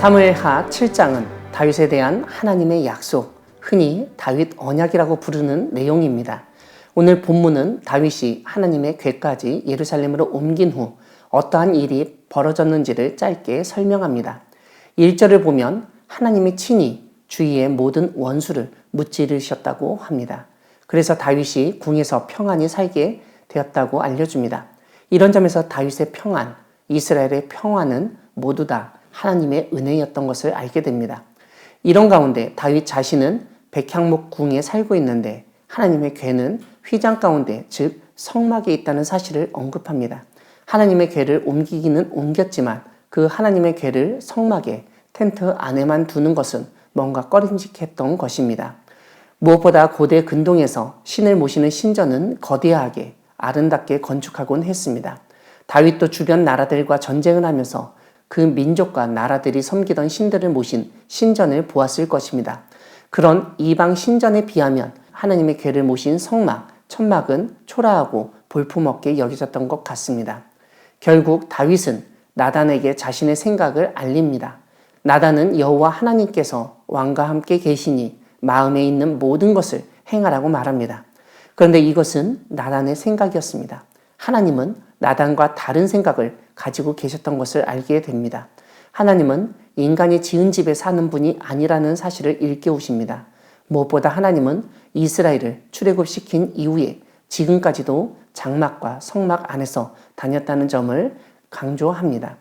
사무엘하 7장은 다윗에 대한 하나님의 약속, 흔히 다윗 언약이라고 부르는 내용입니다. 오늘 본문은 다윗이 하나님의 궤까지 예루살렘으로 옮긴 후 어떠한 일이 벌어졌는지를 짧게 설명합니다. 1절을 보면 하나님이 친히 주위의 모든 원수를 무찌르셨다고 합니다. 그래서 다윗이 궁에서 평안히 살게 되었다고 알려줍니다. 이런 점에서 다윗의 평안, 이스라엘의 평안은 모두 다 하나님의 은혜였던 것을 알게 됩니다. 이런 가운데 다윗 자신은 백향목 궁에 살고 있는데 하나님의 궤는 휘장 가운데, 즉 성막에 있다는 사실을 언급합니다. 하나님의 궤를 옮기기는 옮겼지만 그 하나님의 궤를 성막에, 텐트 안에만 두는 것은 뭔가 꺼림직했던 것입니다. 무엇보다 고대 근동에서 신을 모시는 신전은 거대하게 아름답게 건축하곤 했습니다. 다윗도 주변 나라들과 전쟁을 하면서 그 민족과 나라들이 섬기던 신들을 모신 신전을 보았을 것입니다. 그런 이방 신전에 비하면 하나님의 궤를 모신 성막, 천막은 초라하고 볼품없게 여겨졌던 것 같습니다. 결국 다윗은 나단에게 자신의 생각을 알립니다. 나단은 여호와 하나님께서 왕과 함께 계시니 마음에 있는 모든 것을 행하라고 말합니다. 그런데 이것은 나단의 생각이었습니다. 하나님은 나단과 다른 생각을 가지고 계셨던 것을 알게 됩니다. 하나님은 인간이 지은 집에 사는 분이 아니라는 사실을 일깨우십니다. 무엇보다 하나님은 이스라엘을 출애굽시킨 이후에 지금까지도 장막과 성막 안에서 다녔다는 점을 강조합니다.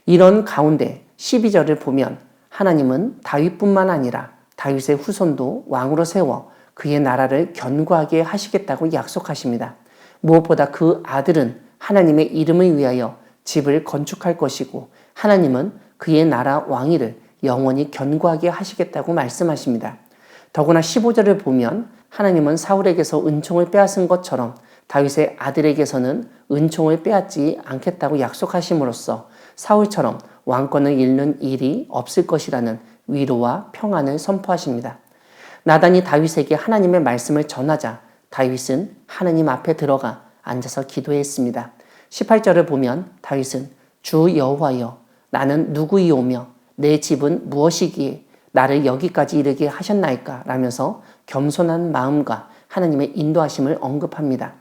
이런 가운데 12절을 보면 하나님은 다윗뿐만 아니라 다윗의 후손도 왕으로 세워 그의 나라를 견고하게 하시겠다고 약속하십니다. 무엇보다 그 아들은 하나님의 이름을 위하여 집을 건축할 것이고 하나님은 그의 나라 왕위를 영원히 견고하게 하시겠다고 말씀하십니다. 더구나 15절을 보면 하나님은 사울에게서 은총을 빼앗은 것처럼 다윗의 아들에게서는 은총을 빼앗지 않겠다고 약속하심으로써 사울처럼 왕권을 잃는 일이 없을 것이라는 위로와 평안을 선포하십니다. 나단이 다윗에게 하나님의 말씀을 전하자 다윗은 하나님 앞에 들어가 앉아서 기도했습니다. 18절을 보면 다윗은 주 여호와여 나는 누구이오며 내 집은 무엇이기에 나를 여기까지 이르게 하셨나이까 라면서 겸손한 마음과 하나님의 인도하심을 언급합니다.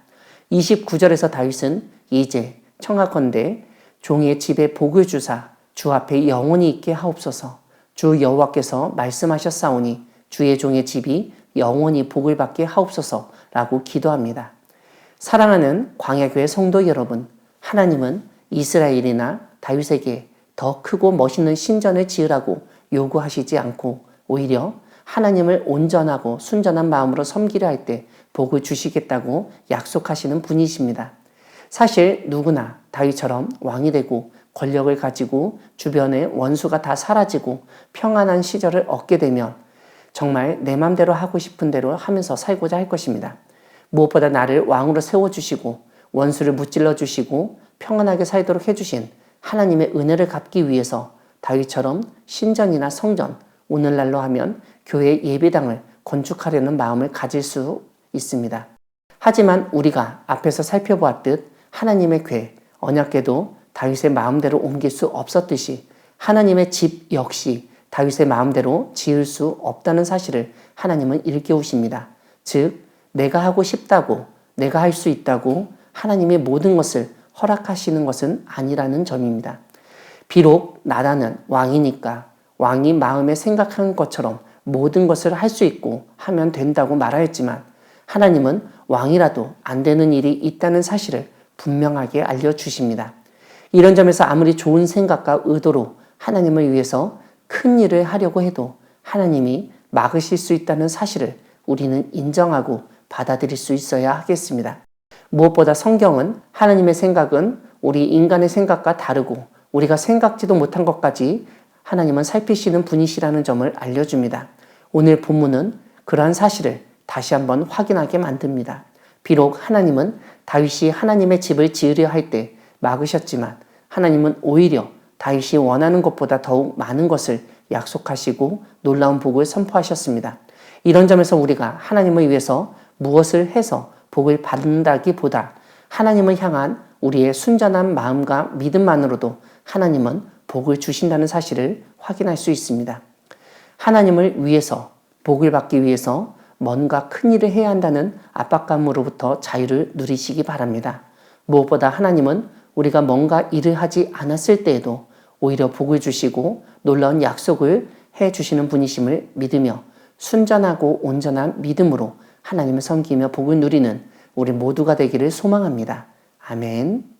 29절에서 다윗은 이제 청하건대 종의 집에 복을 주사 주 앞에 영원히 있게 하옵소서. 주 여호와께서 말씀하셨사오니 주의 종의 집이 영원히 복을 받게 하옵소서라고 기도합니다. 사랑하는 광야교회 성도 여러분, 하나님은 이스라엘이나 다윗에게 더 크고 멋있는 신전을 지으라고 요구하시지 않고 오히려 하나님을 온전하고 순전한 마음으로 섬기려 할 때 복을 주시겠다고 약속하시는 분이십니다. 사실 누구나 다윗처럼 왕이 되고 권력을 가지고 주변의 원수가 다 사라지고 평안한 시절을 얻게 되면 정말 내 맘대로 하고 싶은 대로 하면서 살고자 할 것입니다. 무엇보다 나를 왕으로 세워주시고 원수를 무찔러 주시고 평안하게 살도록 해주신 하나님의 은혜를 갚기 위해서 다윗처럼 신전이나 성전, 오늘날로 하면 교회 예배당을 건축하려는 마음을 가질 수 있습니다. 하지만 우리가 앞에서 살펴보았듯 하나님의 궤, 언약궤도 다윗의 마음대로 옮길 수 없었듯이 하나님의 집 역시 다윗의 마음대로 지을 수 없다는 사실을 하나님은 일깨우십니다. 즉 내가 하고 싶다고, 내가 할 수 있다고 하나님의 모든 것을 허락하시는 것은 아니라는 점입니다. 비록 나단은 왕이니까 왕이 마음에 생각하는 것처럼 모든 것을 할 수 있고 하면 된다고 말하였지만 하나님은 왕이라도 안 되는 일이 있다는 사실을 분명하게 알려주십니다. 이런 점에서 아무리 좋은 생각과 의도로 하나님을 위해서 큰 일을 하려고 해도 하나님이 막으실 수 있다는 사실을 우리는 인정하고 받아들일 수 있어야 하겠습니다. 무엇보다 성경은 하나님의 생각은 우리 인간의 생각과 다르고 우리가 생각지도 못한 것까지 하나님은 살피시는 분이시라는 점을 알려줍니다. 오늘 본문은 그러한 사실을 다시 한번 확인하게 만듭니다. 비록 하나님은 다윗이 하나님의 집을 지으려 할 때 막으셨지만 하나님은 오히려 다윗이 원하는 것보다 더욱 많은 것을 약속하시고 놀라운 복을 선포하셨습니다. 이런 점에서 우리가 하나님을 위해서 무엇을 해서 복을 받는다기보다 하나님을 향한 우리의 순전한 마음과 믿음만으로도 하나님은 복을 주신다는 사실을 확인할 수 있습니다. 하나님을 위해서, 복을 받기 위해서 뭔가 큰 일을 해야 한다는 압박감으로부터 자유를 누리시기 바랍니다. 무엇보다 하나님은 우리가 뭔가 일을 하지 않았을 때에도 오히려 복을 주시고 놀라운 약속을 해 주시는 분이심을 믿으며 순전하고 온전한 믿음으로 하나님을 섬기며 복을 누리는 우리 모두가 되기를 소망합니다. 아멘.